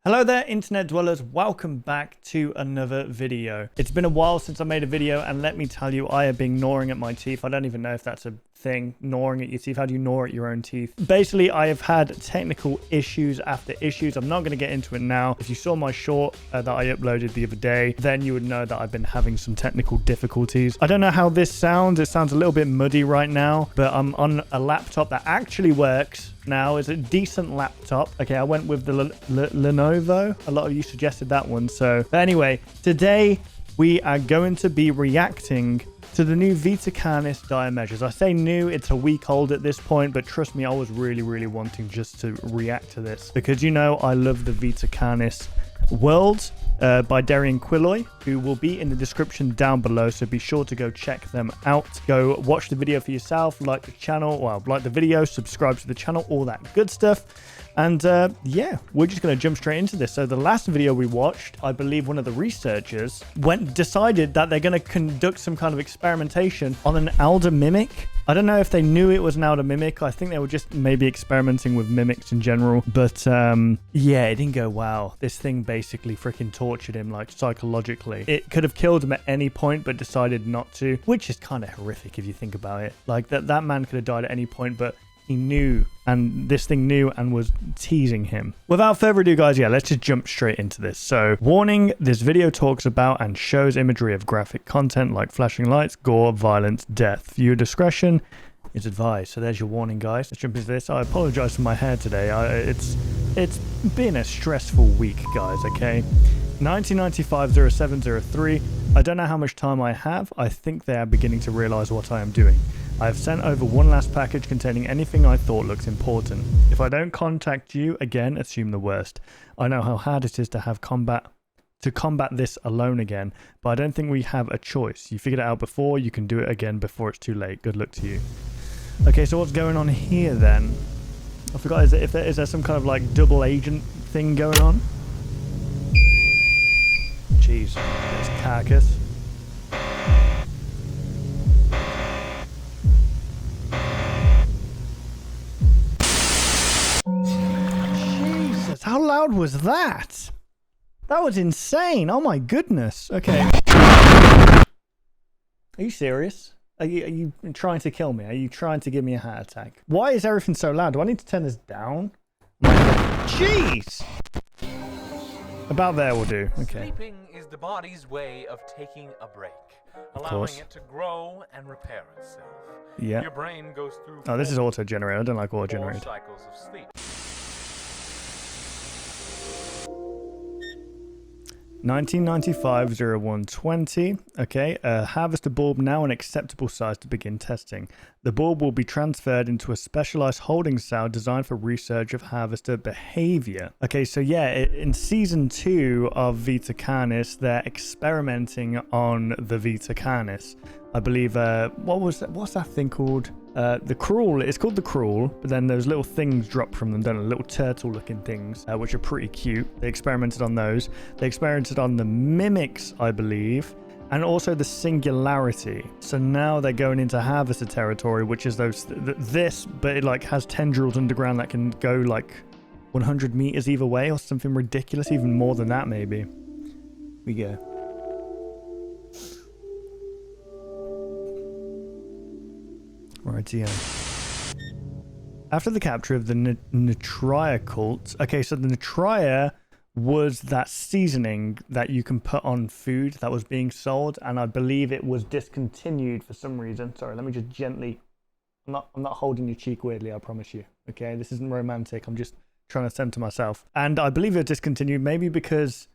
Hello there, internet dwellers. Welcome back to another video. It's been a while since I made a video, and let me tell you, I have been gnawing at my teeth. I don't even know if that's a thing, gnawing at your teeth. How do you gnaw at your own teeth? Basically, I have had technical issues after issues. I'm not going to get into it now. If you saw my short that I uploaded the other day, then you would know that I've been having some technical difficulties. I don't know how this sounds. It sounds a little bit muddy right now, but I'm on a laptop that actually works now. It's a decent laptop. Okay, I went with the Lenovo. A lot of you suggested that one. But anyway, today we are going to be reacting to the new Vita Carnis diet measures. I say new, it's a week old at this point, but trust me, I was really wanting just to react to this because, you know, I love the Vita Carnis world by Darian Quilloy, who will be in the description down below, so be sure to go check them out. Go watch the video for yourself, like the channel, well, like the video, subscribe to the channel, all that good stuff. And yeah, we're just going to jump straight into this. So the last video we watched, I believe one of the researchers decided that they're going to conduct some kind of experimentation on an alder mimic. I don't know if they knew it was an alder mimic. I think they were just maybe experimenting with mimics in general. But yeah, it didn't go well. This thing basically freaking tortured him, like, psychologically. It could have killed him at any point, but decided not to, which is kind of horrific if you think about it. Like, that man could have died at any point, but he knew, and this thing knew and was teasing him. Without further ado, guys, yeah, let's just jump straight into this. So, warning, this video talks about and shows imagery of graphic content like flashing lights, gore, violence, death. Viewer discretion is advised. So there's your warning, guys. Let's jump into this. I apologize for my hair today. It's been a stressful week, guys, okay? 1995-0703. I don't know how much time I have. I think they are beginning to realize what I am doing. I have sent over one last package containing anything I thought looks important. If I don't contact you again, assume the worst. I know how hard it is to combat this alone again, but I don't think we have a choice. You figured it out before, you can do it again before it's too late. Good luck to you. Okay, so what's going on here then? I forgot, is there some kind of like double agent thing going on? Jeez, there's CARCAS. Jesus, how loud was that? That was insane. Oh my goodness. Okay. Are you serious? Are you trying to kill me? Are you trying to give me a heart attack? Why is everything so loud? Do I need to turn this down? Jeez! About there will do. Okay. Sleeping is the body's way of taking a break, allowing it to grow and repair itself. Yeah. Your brain goes through. Oh, this is auto-generated. I don't like auto-generated. Cycles of sleep. 1995-0120. Okay, harvest a bulb now an acceptable size to begin testing. The bulb will be transferred into a specialized holding cell designed for research of harvester behavior. Okay, so yeah, in season 2 of Vita Carnis, they're experimenting on the Vita Carnis. I believe, what's that thing called? The crawl. It's called the crawl, but then those little things drop from them, don't they? Little turtle looking things, which are pretty cute. They experimented on those. They experimented on the mimics, I believe, and also the singularity. So now they're going into harvester territory, which is this, but it like has tendrils underground that can go like 100 meters either way or something ridiculous, even more than that maybe. We go. Right, yeah. After the capture of the Natria cult, okay, so the Natria was that seasoning that you can put on food that was being sold, and I believe it was discontinued for some reason. Sorry, let me just gently. I'm not holding your cheek weirdly, I promise you. Okay, this isn't romantic. I'm just trying to center myself, and I believe it was discontinued maybe because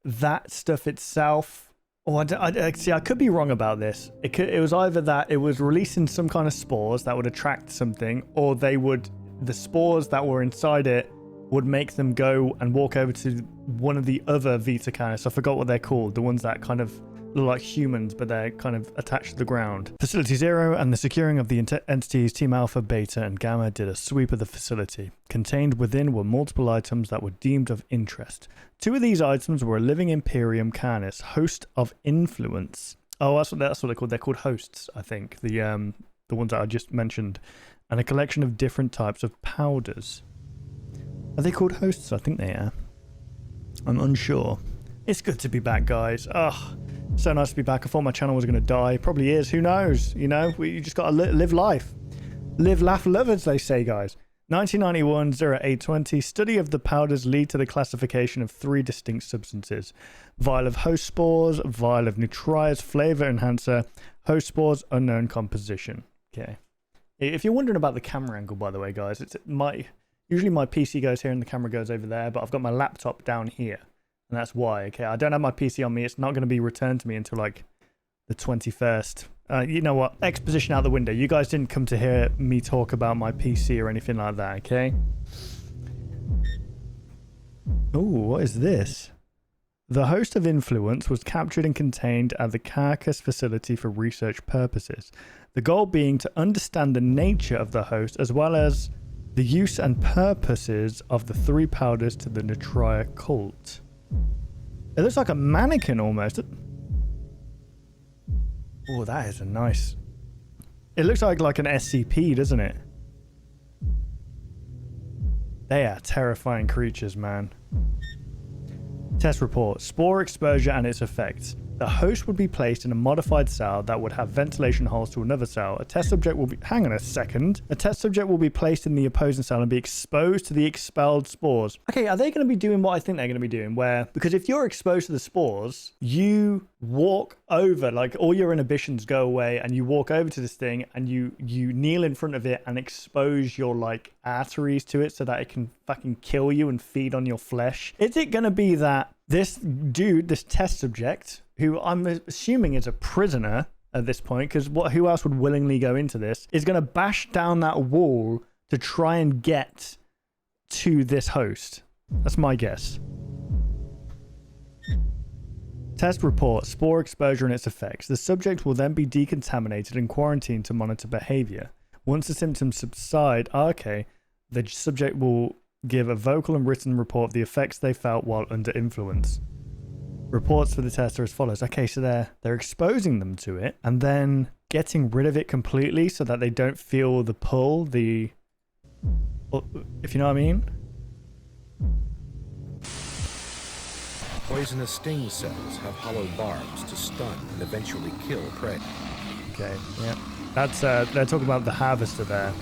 that stuff itself. Oh, I could be wrong about this. It was either that it was releasing some kind of spores that would attract something, or the spores that were inside it would make them go and walk over to one of the other Vita Carnis. I forgot what they're called. The ones that kind of look like humans, but they're kind of attached to the ground. Facility 0 and the securing of the entities Team Alpha, Beta, and Gamma did a sweep of the facility. Contained within were multiple items that were deemed of interest. 2 of these items were a living Imperium Carnis, host of influence. Oh, that's what they're called. They're called hosts, I think. The ones that I just mentioned. And a collection of different types of powders. Are they called hosts? I think they are. I'm unsure. It's good to be back, guys. Oh, so nice to be back. I thought my channel was going to die. Probably is. Who knows? You know, you just got to live life. Live, laugh, love, as they say, guys. 1991, 0820. Study of the powders lead to the classification of 3 distinct substances. Vial of host spores, vial of nutrias, flavor enhancer, host spores, unknown composition. Okay. If you're wondering about the camera angle, by the way, guys, usually my PC goes here and the camera goes over there, but I've got my laptop down here. And that's why, okay? I don't have my PC on me. It's not going to be returned to me until, like, the 21st. You know what? Exposition out the window. You guys didn't come to hear me talk about my PC or anything like that, okay? Oh, what is this? The host of influence was captured and contained at the CARCAS facility for research purposes. The goal being to understand the nature of the host as well as the use and purposes of the 3 powders to the Nutria cult. It looks like a mannequin almost. Oh, that is a nice... It looks like an SCP, doesn't it? They are terrifying creatures, man. Test report. Spore exposure and its effects. The host would be placed in a modified cell that would have ventilation holes to another cell. A test subject will be... Hang on a second. A test subject will be placed in the opposing cell and be exposed to the expelled spores. Okay, are they going to be doing what I think they're going to be doing? Where... Because if you're exposed to the spores, you walk over, like all your inhibitions go away and you walk over to this thing and you kneel in front of it and expose your, like, arteries to it so that it can fucking kill you and feed on your flesh. Is it going to be that this dude, this test subject, who I'm assuming is a prisoner at this point, because who else would willingly go into this, is going to bash down that wall to try and get to this host? That's my guess. Test report, spore exposure and its effects. The subject will then be decontaminated and quarantined to monitor behavior. Once the symptoms subside, the subject will give a vocal and written report of the effects they felt while under influence. Reports for the test are as follows. Okay, so they're exposing them to it and then getting rid of it completely so that they don't feel the pull, if you know what I mean. Poisonous sting cells have hollow barbs to stun and eventually kill prey. Okay, yeah. That's they're talking about the harvester there.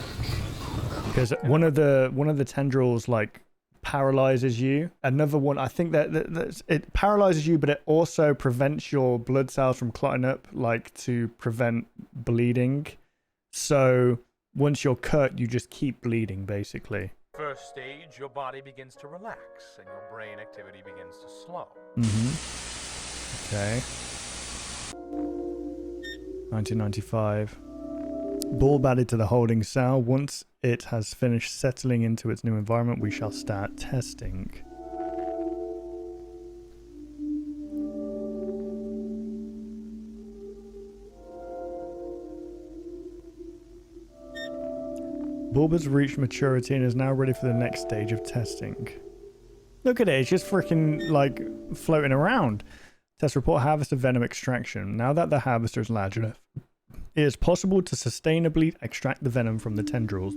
Because one of the tendrils, like, paralyzes you. Another one, I think that it paralyzes you, but it also prevents your blood cells from clotting up, like, to prevent bleeding. So once you're cut, you just keep bleeding, basically. First stage, your body begins to relax and your brain activity begins to slow. Okay. 1995. Bulb added to the holding cell. Once it has finished settling into its new environment, we shall start testing. Bulb has reached maturity and is now ready for the next stage of testing. Look at it, it's just freaking, like, floating around. Test report, harvester venom extraction. Now that the harvester is large enough, it is possible to sustainably extract the venom from the tendrils.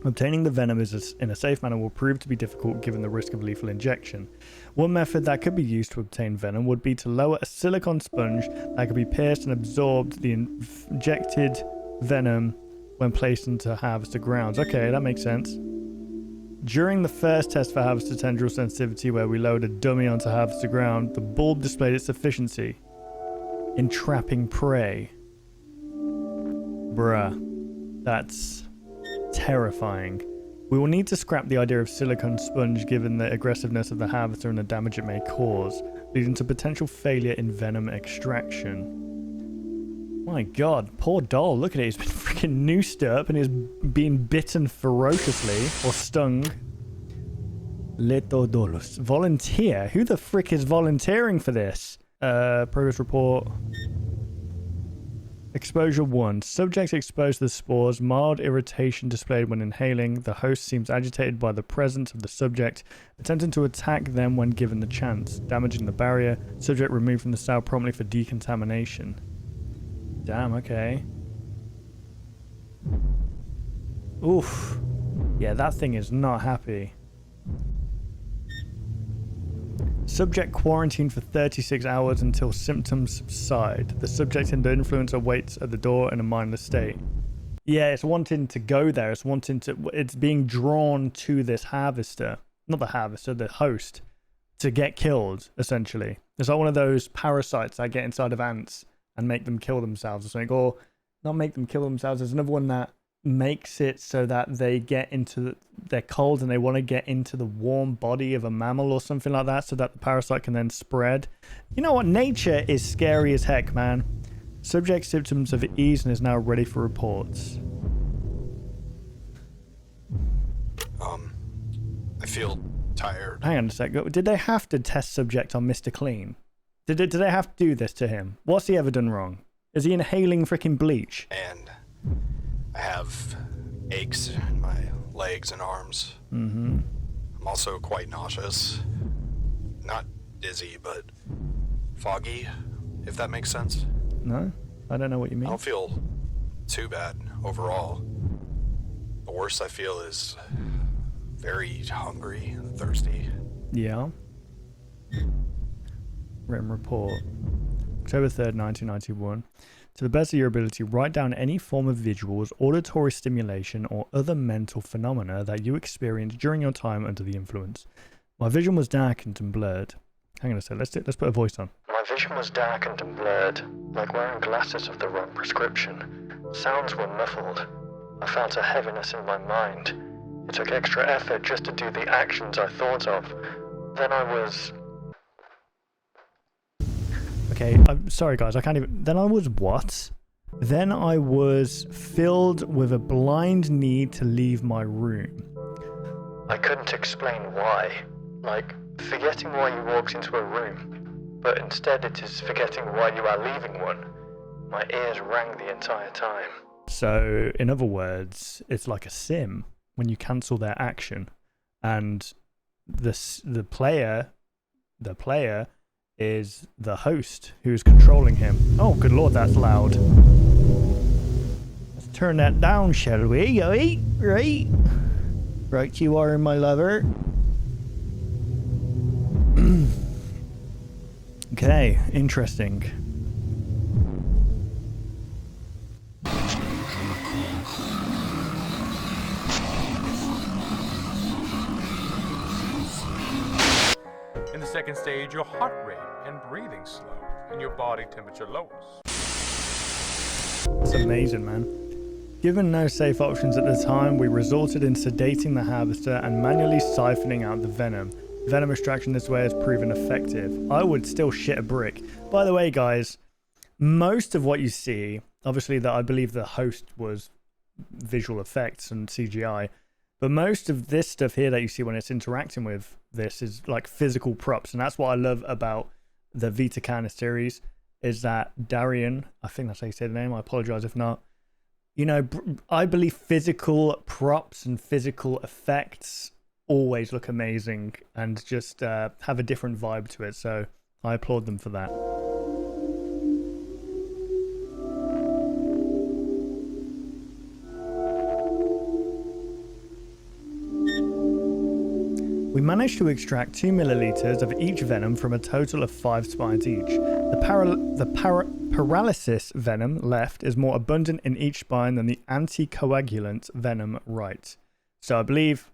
Obtaining the venom in a safe manner will prove to be difficult given the risk of lethal injection. One method that could be used to obtain venom would be to lower a silicone sponge that could be pierced and absorbed the injected venom when placed into harvester grounds. Okay, that makes sense. During the first test for harvester tendril sensitivity, where we lowered a dummy onto harvester ground, the bulb displayed its efficiency in trapping prey. Bruh, that's terrifying. We will need to scrap the idea of silicone sponge given the aggressiveness of the harvester and the damage it may cause, leading to potential failure in venom extraction. My god, poor doll, look at it, he's been freaking noosed up and he's being bitten ferociously, or stung. Letodolus. Volunteer? Who the frick is volunteering for this? Progress report. Exposure 1. Subjects exposed to the spores. Mild irritation displayed when inhaling. The host seems agitated by the presence of the subject, attempting to attack them when given the chance. Damaging the barrier. Subject removed from the cell promptly for decontamination. Damn, okay. Oof. Yeah, that thing is not happy. Subject quarantined for 36 hours until symptoms subside. The subject under influence awaits at the door in a mindless state. Yeah, it's wanting to go there. It's being drawn to this harvester. Not the harvester, the host. To get killed, essentially. It's like one of those parasites that get inside of ants and make them kill themselves or something. Or not make them kill themselves. There's another one that makes it so that they get into they're cold and they want to get into the warm body of a mammal or something like that so that the parasite can then spread. You know what? Nature is scary as heck, man. Subject symptoms have eased and is now ready for reports. I feel tired. Hang on a sec. Did they have to test subject on Mr. Clean? Did they have to do this to him? What's he ever done wrong? Is he inhaling freaking bleach? And I have aches in my legs and arms. Mm-hmm. I'm also quite nauseous. Not dizzy, but foggy, if that makes sense. No? I don't know what you I mean. don't feel too bad overall. The worst I feel is very hungry and thirsty. Yeah. Written report. October 3rd, 1991. To the best of your ability, write down any form of visuals, auditory stimulation, or other mental phenomena that you experienced during your time under the influence. My vision was darkened and blurred. Hang on a sec, let's put a voice on. My vision was darkened and blurred, like wearing glasses of the wrong prescription. Sounds were muffled. I felt a heaviness in my mind. It took extra effort just to do the actions I thought of. Then I was... Okay, I'm sorry guys, I can't even... Then I was what? Then I was filled with a blind need to leave my room. I couldn't explain why. Like, forgetting why you walked into a room. But instead it is forgetting why you are leaving one. My ears rang the entire time. So, in other words, it's like a sim when you cancel their action. And the player is the host who's controlling him. Oh, good lord, that's loud. Let's turn that down, shall we? Right? Right, you are my lover. Okay, interesting. In the second stage, your heart rate and breathing slow, and your body temperature lowers. It's amazing, man. Given no safe options at the time, we resorted in sedating the harvester and manually siphoning out the venom. Venom extraction this way has proven effective. I would still shit a brick. By the way, guys, most of what you see, obviously that I believe the host was visual effects and CGI, but most of this stuff here that you see when it's interacting with this is like physical props, and that's what I love about the Vita Carnis series, is that Darian, I think that's how you say the name, I apologize if not, you know, I believe physical props and physical effects always look amazing and just have a different vibe to it, so I applaud them for that. We managed to extract 2 milliliters of each venom from a total of 5 spines each. The paralysis venom left is more abundant in each spine than the anticoagulant venom right. So I believe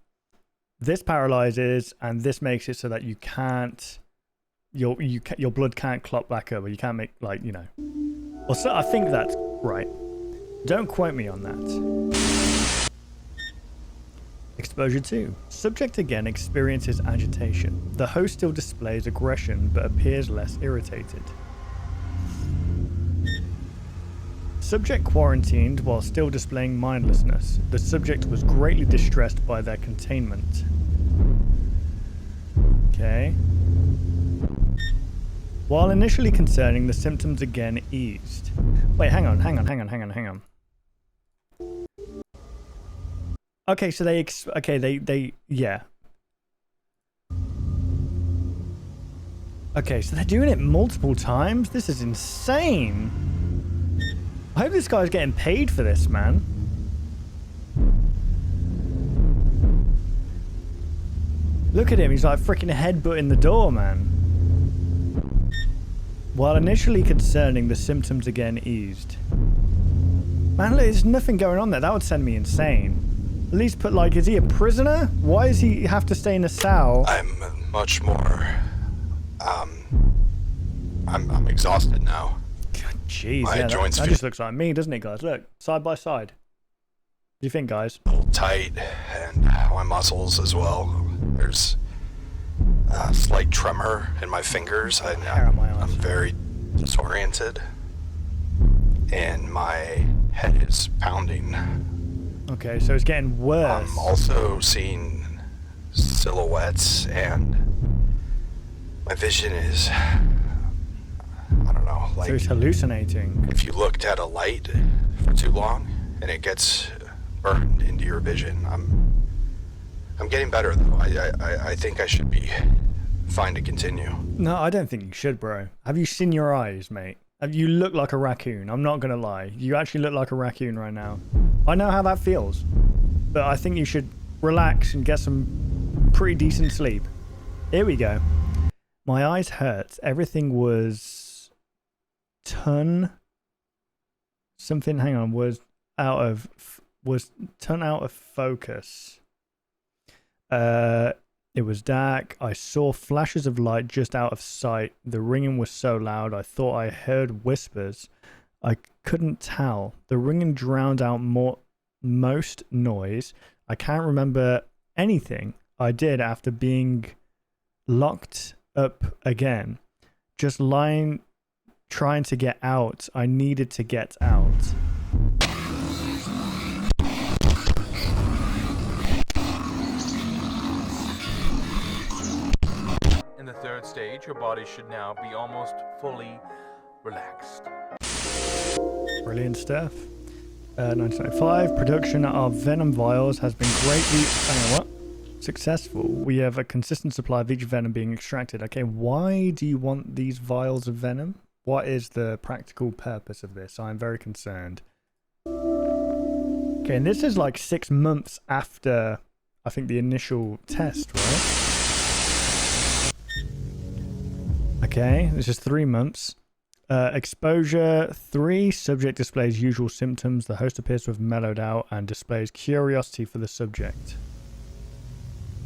this paralyzes, and this makes it so that you can't, your blood can't clot back up, or you can't make, like, you know. Or so I think that's right. Don't quote me on that. Exposure 2. Subject again experiences agitation. The host still displays aggression but appears less irritated. Subject quarantined while still displaying mindlessness. The subject was greatly distressed by their containment. Okay. While initially concerning, the symptoms again eased. Wait, hang on. Okay, so yeah. Okay, so they're doing it multiple times? This is insane. I hope this guy's getting paid for this, man. Look at him, he's like freaking headbutting the door, man. While initially concerning, the symptoms again eased. Man, look, there's nothing going on there. That would send me insane. At least put, like, is he a prisoner? Why does he have to stay in a cell? I'm much more, I'm exhausted now. Jeez, My yeah, joints that feel just looks like me, doesn't it, guys? Look, side by side. What do you think, guys? a little tight, and my muscles as well. There's a slight tremor in my fingers. Hair on my I'm arms. very disoriented, and my head is pounding. Okay, so it's getting worse. I'm also seeing silhouettes, and my vision is, I don't know, like So he's hallucinating. if you looked at a light for too long and it gets burned into your vision. I'm getting better though. I think I should be fine to continue. No, I don't think you should, bro. Have you seen your eyes, mate? You look like a raccoon. I'm not gonna lie. You actually look like a raccoon right now. I know how that feels, but I think you should relax and get some pretty decent sleep. Here we go. My eyes hurt. Everything was something. Hang on. Was turn out of focus. It was dark. I saw flashes of light just out of sight. The ringing was so loud, I thought I heard whispers. I couldn't tell. The ringing drowned out most noise. I can't remember anything I did after being locked up again. Just lying, trying to get out. I needed to get out. In the third stage, your body should now be almost fully relaxed. Brilliant stuff. 1995, production of venom vials has been successful. We have a consistent supply of each venom being extracted. Okay, why do you want these vials of venom? What is the practical purpose of this? I'm very concerned. Okay, and this is like 6 months after, I think, the initial test, right? Okay, this is 3 months. Exposure 3, subject displays usual symptoms. The host appears to have mellowed out and displays curiosity for the subject.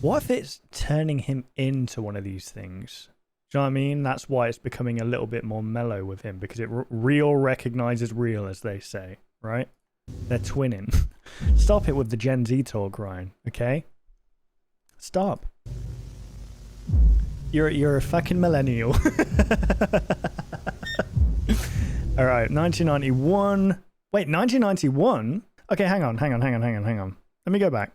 What if it's turning him into one of these things? Do you know what I mean? That's why it's becoming a little bit more mellow with him, because it real recognizes real, as they say, right? They're twinning. Stop it with the Gen Z talk, Ryan, okay? Stop. You're a fucking millennial. All right, 1991. Wait, 1991? Okay, hang on. Let me go back.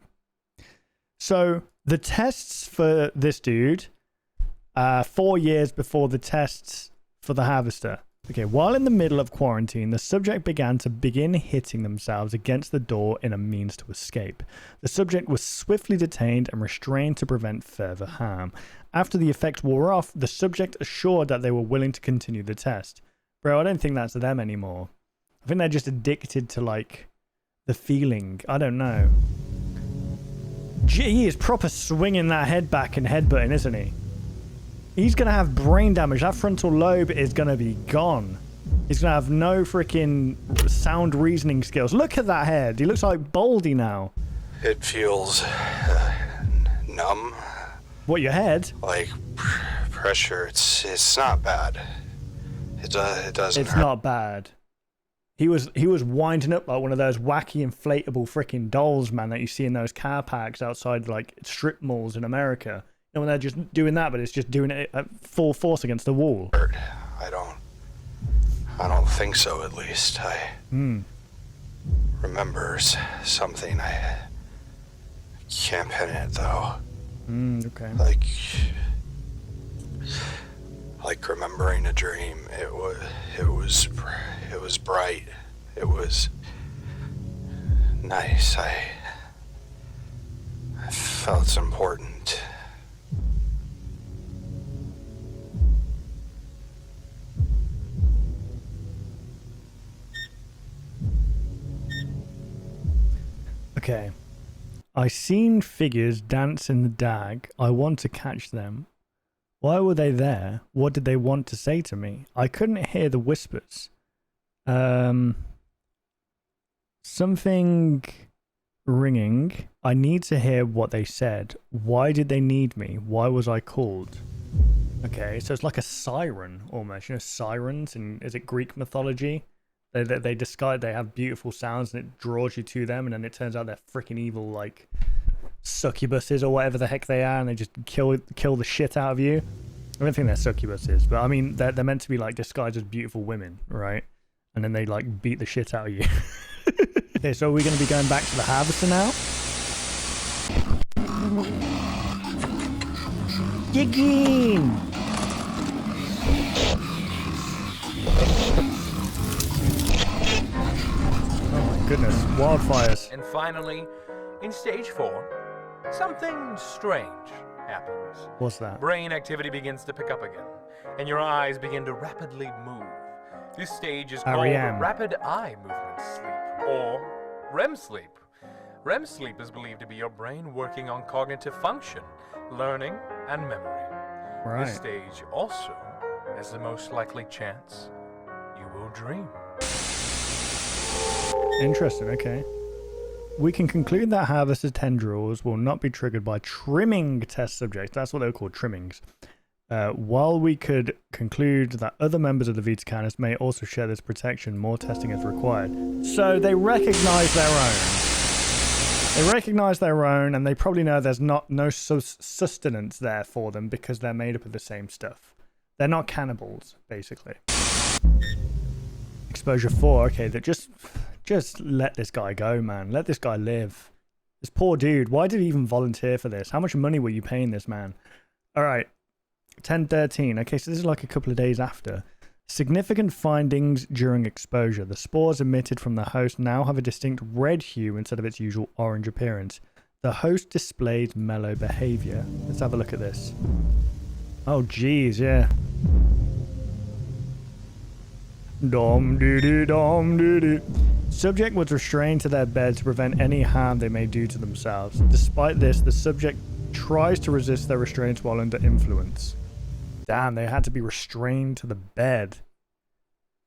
So the tests for this dude, 4 years before the tests for the harvester. Okay, while in the middle of quarantine, the subject began hitting themselves against the door in a means to escape. The subject was swiftly detained and restrained to prevent further harm. After the effects wore off, the subject assured that they were willing to continue the test. Bro, I don't think that's them anymore. I think they're just addicted to, like, the feeling. I don't know. Gee, he is proper swinging that head back and headbutting, isn't he? He's going to have brain damage. That frontal lobe is going to be gone. He's going to have no freaking sound reasoning skills. Look at that head. He looks like Baldy now. It feels numb. What, your head? Like pressure. It's not bad. It doesn't It's hurt. not bad. He was winding up like one of those wacky inflatable freaking dolls, man, that you see in those car parks outside like strip malls in America. You know, when they're just doing that, but it's just doing it at full force against the wall. I don't think so, at least. I remember something. I can't pin it, though. Okay. Like remembering a dream. It was bright. It was nice. I felt important. Okay. I seen figures dance in the dark. I want to catch them. Why were they there? What did they want to say to me? I couldn't hear the whispers. Something ringing. I need to hear what they said. Why did they need me? Why was I called? Okay, so it's like a siren almost. You know, sirens in, is it Greek mythology? They disguise, they have beautiful sounds and it draws you to them, and then it turns out they're freaking evil, like succubuses or whatever the heck they are, and they just kill the shit out of you. I don't think they're succubuses, but I mean they're meant to be like disguised as beautiful women, right? And then they like beat the shit out of you. Okay, so we're going to be going back to the harvester now. Dig in! Oh my goodness, wildfires. And finally, in stage 4, something strange happens. What's that? Brain activity begins to pick up again, and your eyes begin to rapidly move. This stage is called rapid eye movement sleep, or REM sleep. REM sleep is believed to be your brain working on cognitive function, learning, and memory. Right. This stage also has the most likely chance you will dream. Interesting, okay. We can conclude that harvester tendrils will not be triggered by trimming test subjects. That's what they were called, trimmings. While we could conclude that other members of the Vita Carnis may also share this protection, more testing is required. So they recognize their own. They recognize their own, and they probably know there's no sustenance there for them because they're made up of the same stuff. They're not cannibals, basically. Exposure 4. Okay, that just let this guy go, man. Let this guy live. This poor dude. Why did he even volunteer for this? How much money were you paying this man? All right. 10:13. Okay, so this is like a couple of days after. Significant findings during exposure. The spores emitted from the host now have a distinct red hue instead of its usual orange appearance. The host displays mellow behavior. Let's have a look at this. Oh, geez, yeah. Dom doo doo dom doo doo. Subject was restrained to their bed to prevent any harm they may do to themselves. Despite this, the subject tries to resist their restraints while under influence. Damn, they had to be restrained to the bed.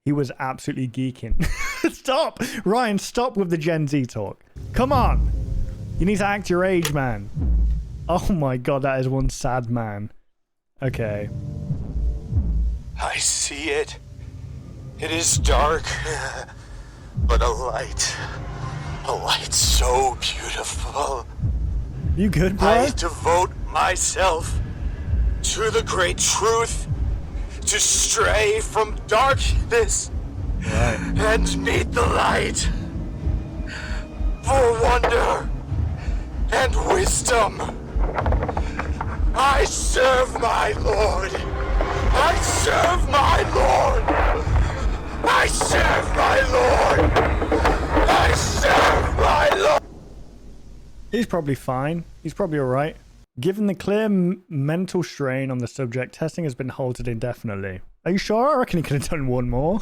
He was absolutely geeking. Stop! Ryan, stop with the Gen Z talk. Come on! You need to act your age, man. Oh my god, that is one sad man. Okay. I see it. It is dark, but a light so beautiful. You good, bro? I devote myself to the great truth, to stray from darkness and meet the light, for wonder and wisdom. I serve my Lord. I serve my Lord. I serve my Lord. I serve my Lord. He's probably fine. He's probably alright. Given the clear mental strain on the subject, testing has been halted indefinitely. Are you sure? I reckon he could have done one more.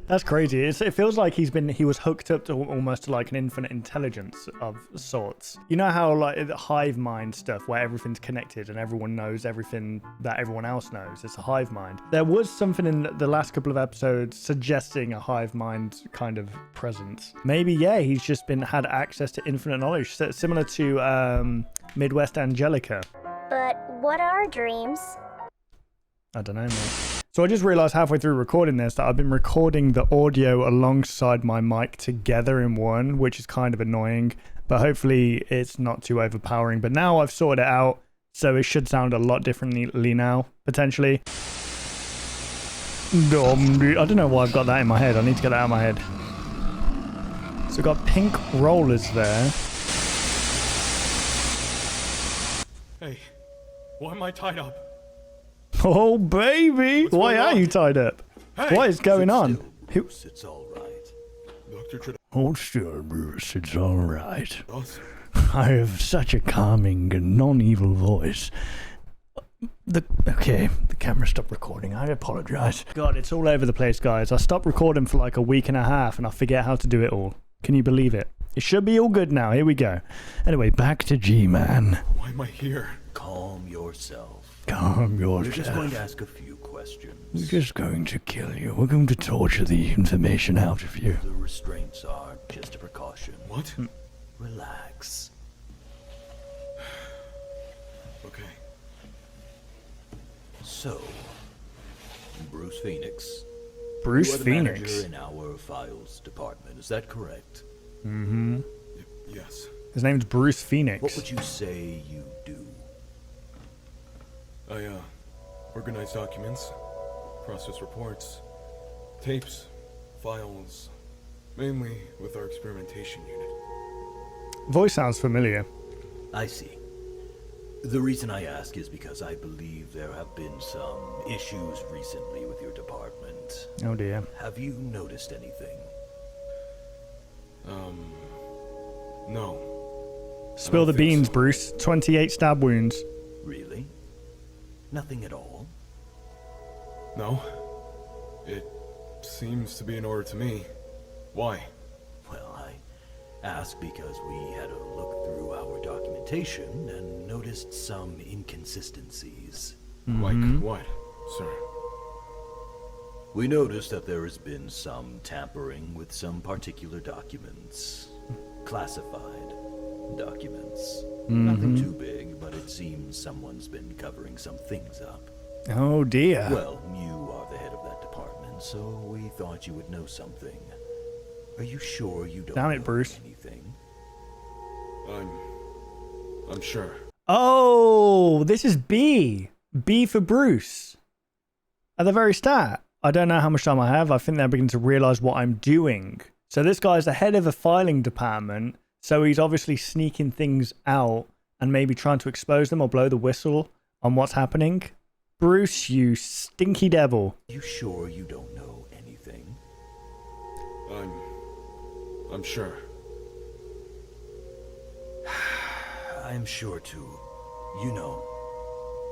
That's crazy. It feels like he was hooked up to almost like an infinite intelligence of sorts. You know how like the hive mind stuff where everything's connected and everyone knows everything that everyone else knows. It's a hive mind. There was something in the last couple of episodes suggesting a hive mind kind of presence. Maybe, yeah, he's just had access to infinite knowledge, similar to Midwest Angelica. But what are dreams? I don't know, mate. So I just realized halfway through recording this that I've been recording the audio alongside my mic together in one, which is kind of annoying, but hopefully it's not too overpowering. But now I've sorted it out, so it should sound a lot differently now, potentially. I don't know why I've got that in my head. I need to get that out of my head. So we've got pink rollers there. Hey, why am I tied up? Oh, baby! Why are you tied up? Hey, what is going on? It's all right. Dr. Hold still, Bruce. It's all right. Awesome. I have such a calming and non-evil voice. Okay, the camera stopped recording. I apologize. God, it's all over the place, guys. I stopped recording for like a week and a half, and I forget how to do it all. Can you believe it? It should be all good now. Here we go. Anyway, back to G-Man. Why am I here? Calm yourself. Calm We're yourself. just going to ask a few questions. We're just going to kill you. We're going to torture the information out of you. The restraints are just a precaution. What? Relax. Okay. So, Bruce Phoenix. Bruce You are the Phoenix. manager in our files department, is that correct? Mm-hmm. Yes. His name's Bruce Phoenix. What would you say you do? I, organize documents, process reports, tapes, files, mainly with our experimentation unit. Voice sounds familiar. I see. The reason I ask is because I believe there have been some issues recently with your department. Oh dear. Have you noticed anything? No. Spill the think beans, so. Bruce. 28 stab wounds. Really? Nothing at all? No. It seems to be in order to me. Why? Well, I ask because we had a look through our documentation and noticed some inconsistencies. Like what, sir? We noticed that there has been some tampering with some particular documents. Classified documents. Nothing too big, but it seems someone's been covering some things up. Oh dear. Well, you are the head of that department, so we thought you would know something. Are you sure you don't Damn it, know Bruce. anything? I'm sure. Oh, this is B. B for Bruce. At the very start. I don't know how much time I have. I think they're beginning to realize what I'm doing. So this guy's the head of a filing department. So he's obviously sneaking things out and maybe trying to expose them or blow the whistle on what's happening. Bruce, you stinky devil. You sure you don't know anything? I'm sure. I'm sure too. You know,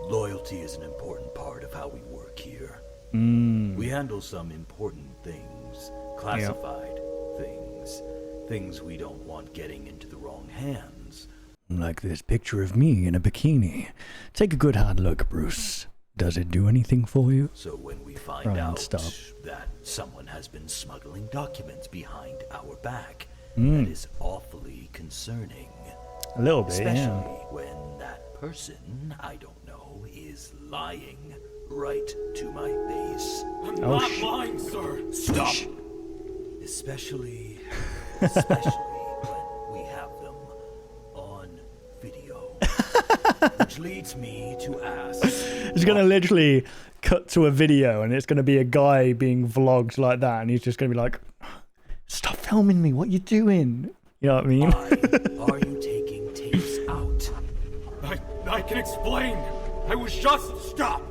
loyalty is an important part of how we work here. We handle some important things, classified things, things we don't want getting into the wrong hands. Like this picture of me in a bikini. Take a good hard look, Bruce. Does it do anything for you? So when we find Ryan, out stop. that someone has been smuggling documents behind our back, that is awfully concerning. A little bit, Especially yeah. when that person, I don't know, is lying right to my face. I'm Oh, not shit. lying, sir. Stop! Especially when we have them on video. Which leads me to ask... It's going to literally cut to a video and it's going to be a guy being vlogged like that and he's just going to be like, stop filming me, what you doing? You know what I mean? Why are you taking tapes out? I can explain. I was just... Stop!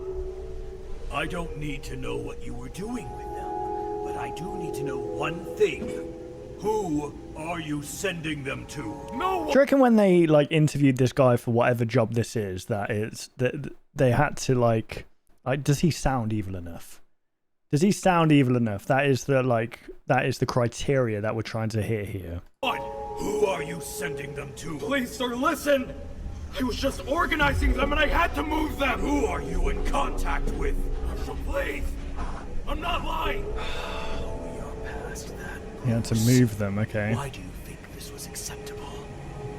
I don't need to know what you were doing with them, but I do need to know one thing. Who are you sending them to? No! Do you reckon when they like interviewed this guy for whatever job this is, that they had to like, does he sound evil enough? Does he sound evil enough? That is the criteria that we're trying to hit here. What? Who are you sending them to? Please, sir, listen! I was just organizing them and I had to move them! Who are you in contact with? Marshal, please! I'm not lying! We are past that. He had to move them, okay. Why do you think this was acceptable?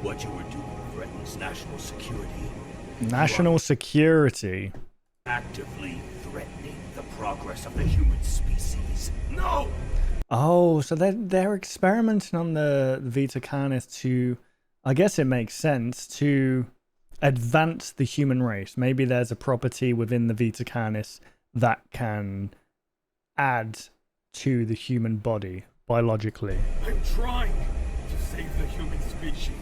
What you were doing threatens national security. National security. Actively threatening the progress of the human species. No! Oh, so they're experimenting on the Vita Carnis to, I guess it makes sense, to advance the human race. Maybe there's a property within the Vita Carnis that can add to the human body biologically. I'm trying to save the human species.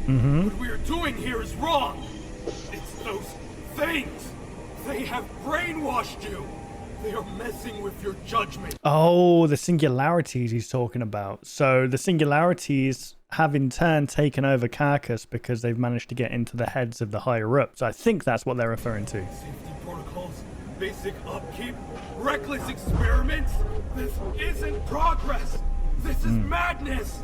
What we are doing here is wrong. It's those things. They have brainwashed you. They are messing with your judgment. Oh, the singularities he's talking about. So the singularities have in turn taken over CARCAS because they've managed to get into the heads of the higher ups. I think that's what they're referring to. Safety protocols, basic upkeep, reckless experiments. This isn't progress. This is madness.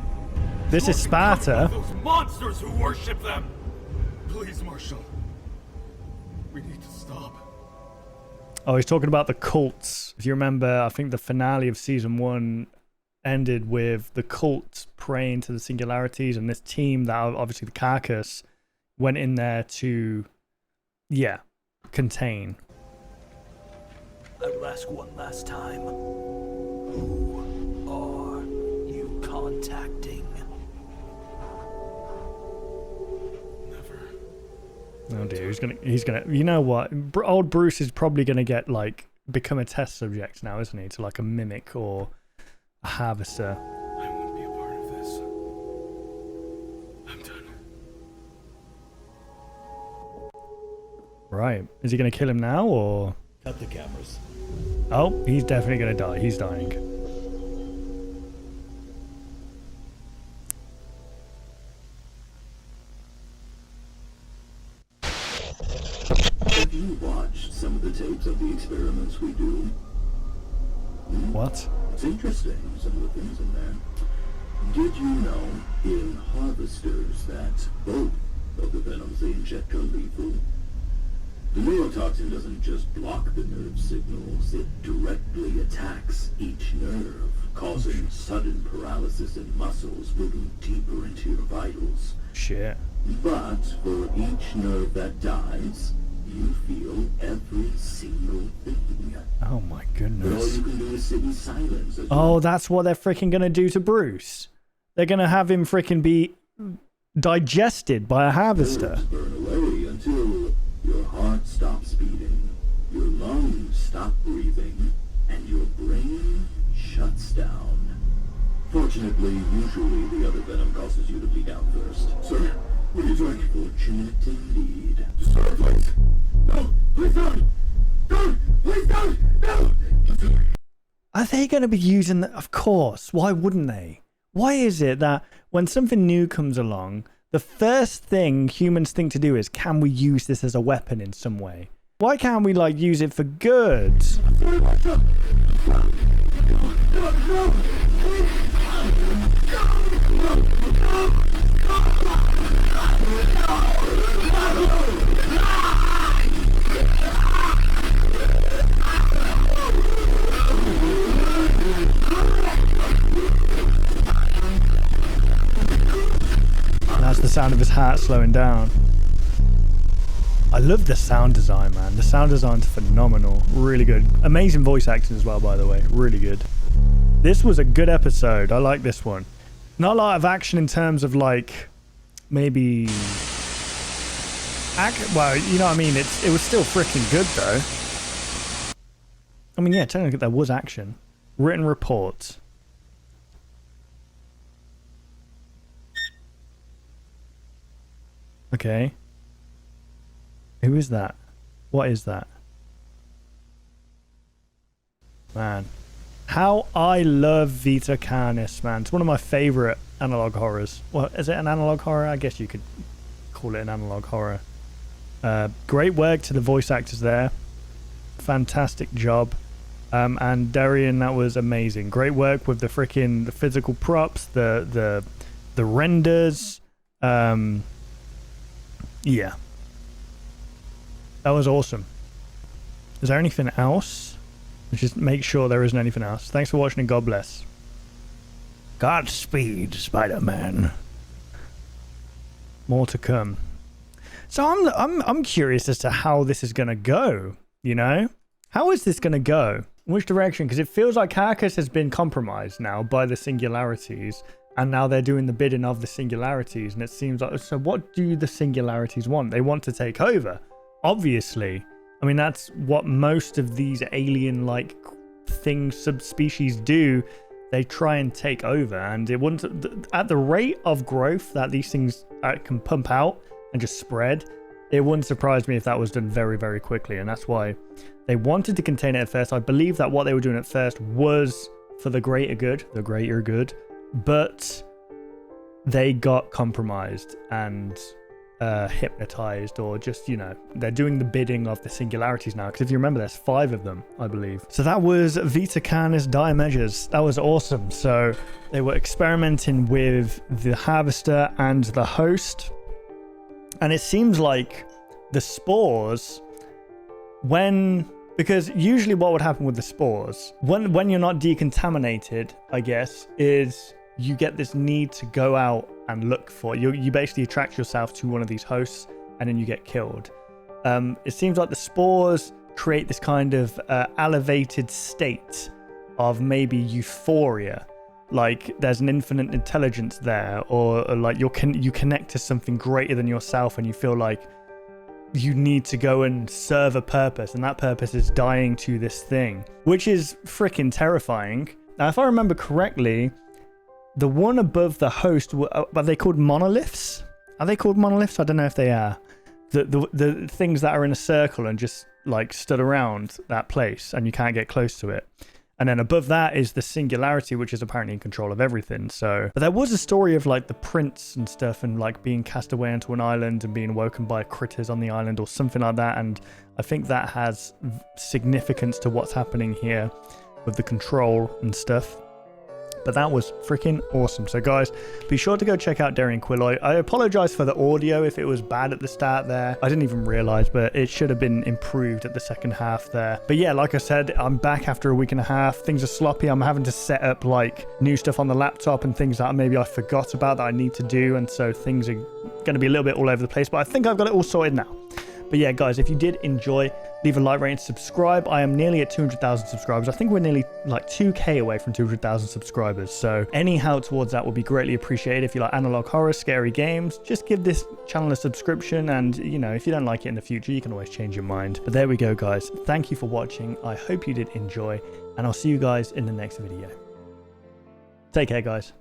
This is Sparta. Those monsters who worship them. Please, Marshal. We need to stop. Oh, he's talking about the cults. If you remember, I think the finale of season 1 ended with the cults praying to the singularities, and this team that obviously the CARCAS went in there to, yeah, contain. I will ask one last time. Who are you contacting? Oh dear, he's gonna, you know what? Old Bruce is probably gonna get, like, become a test subject now, isn't he? To, like, a mimic or a harvester. I won't be a part of this. I'm done. Right. Is he gonna kill him now, or? Cut the cameras. Oh, he's definitely gonna die. He's dying. Have you watched some of the tapes of the experiments we do? What? It's interesting, some of the things in there. Did you know in harvesters that both of the venoms they inject are lethal? The neurotoxin doesn't just block the nerve signals, it directly attacks each nerve, causing sudden paralysis in muscles, moving deeper into your vitals. Shit. But for each nerve that dies, you feel every single thing. Oh my But all goodness. you can do is sit in silence. As Oh, that's what they're freaking gonna do to Bruce. They're gonna have him freaking be digested by a harvester. nerves burn away until your heart stops beating, your lungs stop breathing, and your brain shuts down. Fortunately, usually the other venom causes you to bleed out first. Sir, what are you doing? Fortunate indeed. Sir, please. No, please don't. Don't, please don't. No. Are they going to be using that? Of course. Why wouldn't they? Why is it that when something new comes along, the first thing humans think to do is, can we use this as a weapon in some way? Why can't we, like, use it for good? That's the sound of his heart slowing down. I love the sound design, man. The sound design's phenomenal. Really good. Amazing voice acting as well, by the way. Really good. This was a good episode. I like this one. Not a lot of action in terms of, like, maybe... Well, you know what I mean? It was still freaking good, though. I mean, yeah, technically there was action. Written reports. Okay. Who is that? What is that? Man. How I love Vita Carnis, man. It's one of my favorite analog horrors. Well, is it an analog horror? I guess you could call it an analog horror. Great work to the voice actors there. Fantastic job. And Darian, that was amazing. Great work with the physical props, the renders. Yeah. That was awesome. Is there anything else? Let's just make sure there isn't anything else. Thanks for watching and God bless. Godspeed, Spider-Man. More to come. So I'm curious as to how this is gonna go, you know? How is this gonna go? In which direction? Because it feels like CARCAS has been compromised now by the singularities, and now they're doing the bidding of the singularities, and it seems like, so what do the singularities want? They want to take over, obviously. I mean, that's what most of these alien-like things, subspecies do. They try and take over, and it wouldn't, at the rate of growth that these things can pump out and just spread, it wouldn't surprise me if that was done very, very quickly, and that's why they wanted to contain it at first. I believe that what they were doing at first was for the greater good, but they got compromised and hypnotized, or just, you know, they're doing the bidding of the singularities now, because if you remember, there's 5 of them, I believe. So that was Vita Carnis dire measures. That was awesome. So they were experimenting with the harvester and the host, and it seems like the spores, when Because usually what would happen with the spores, when you're not decontaminated, I guess, is you get this need to go out and look for, you basically attract yourself to one of these hosts and then you get killed. It seems like the spores create this kind of elevated state of maybe euphoria. Like there's an infinite intelligence there, or like you connect to something greater than yourself and you feel like you need to go and serve a purpose, and that purpose is dying to this thing, which is freaking terrifying. Now, if I remember correctly, the one above the host, are they called monoliths? Are they called monoliths? I don't know if they are. The things that are in a circle and just like stood around that place and you can't get close to it. And then above that is the singularity, which is apparently in control of everything. So, but there was a story of like the prince and stuff and like being cast away onto an island and being woken by critters on the island or something like that. And I think that has significance to what's happening here with the control and stuff. But that was freaking awesome. So guys, be sure to go check out Darian Quilloy. I apologize for the audio if it was bad at the start there. I didn't even realize, but it should have been improved at the second half there. But yeah, like I said, I'm back after a week and a half. Things are sloppy. I'm having to set up like new stuff on the laptop and things that maybe I forgot about that I need to do. And so things are going to be a little bit all over the place, but I think I've got it all sorted now. But yeah, guys, if you did enjoy, leave a like, rate, and subscribe. I am nearly at 200,000 subscribers. I think we're nearly like 2K away from 200,000 subscribers. So any help towards that would be greatly appreciated. If you like analog horror, scary games, just give this channel a subscription. And, you know, if you don't like it in the future, you can always change your mind. But there we go, guys. Thank you for watching. I hope you did enjoy, and I'll see you guys in the next video. Take care, guys.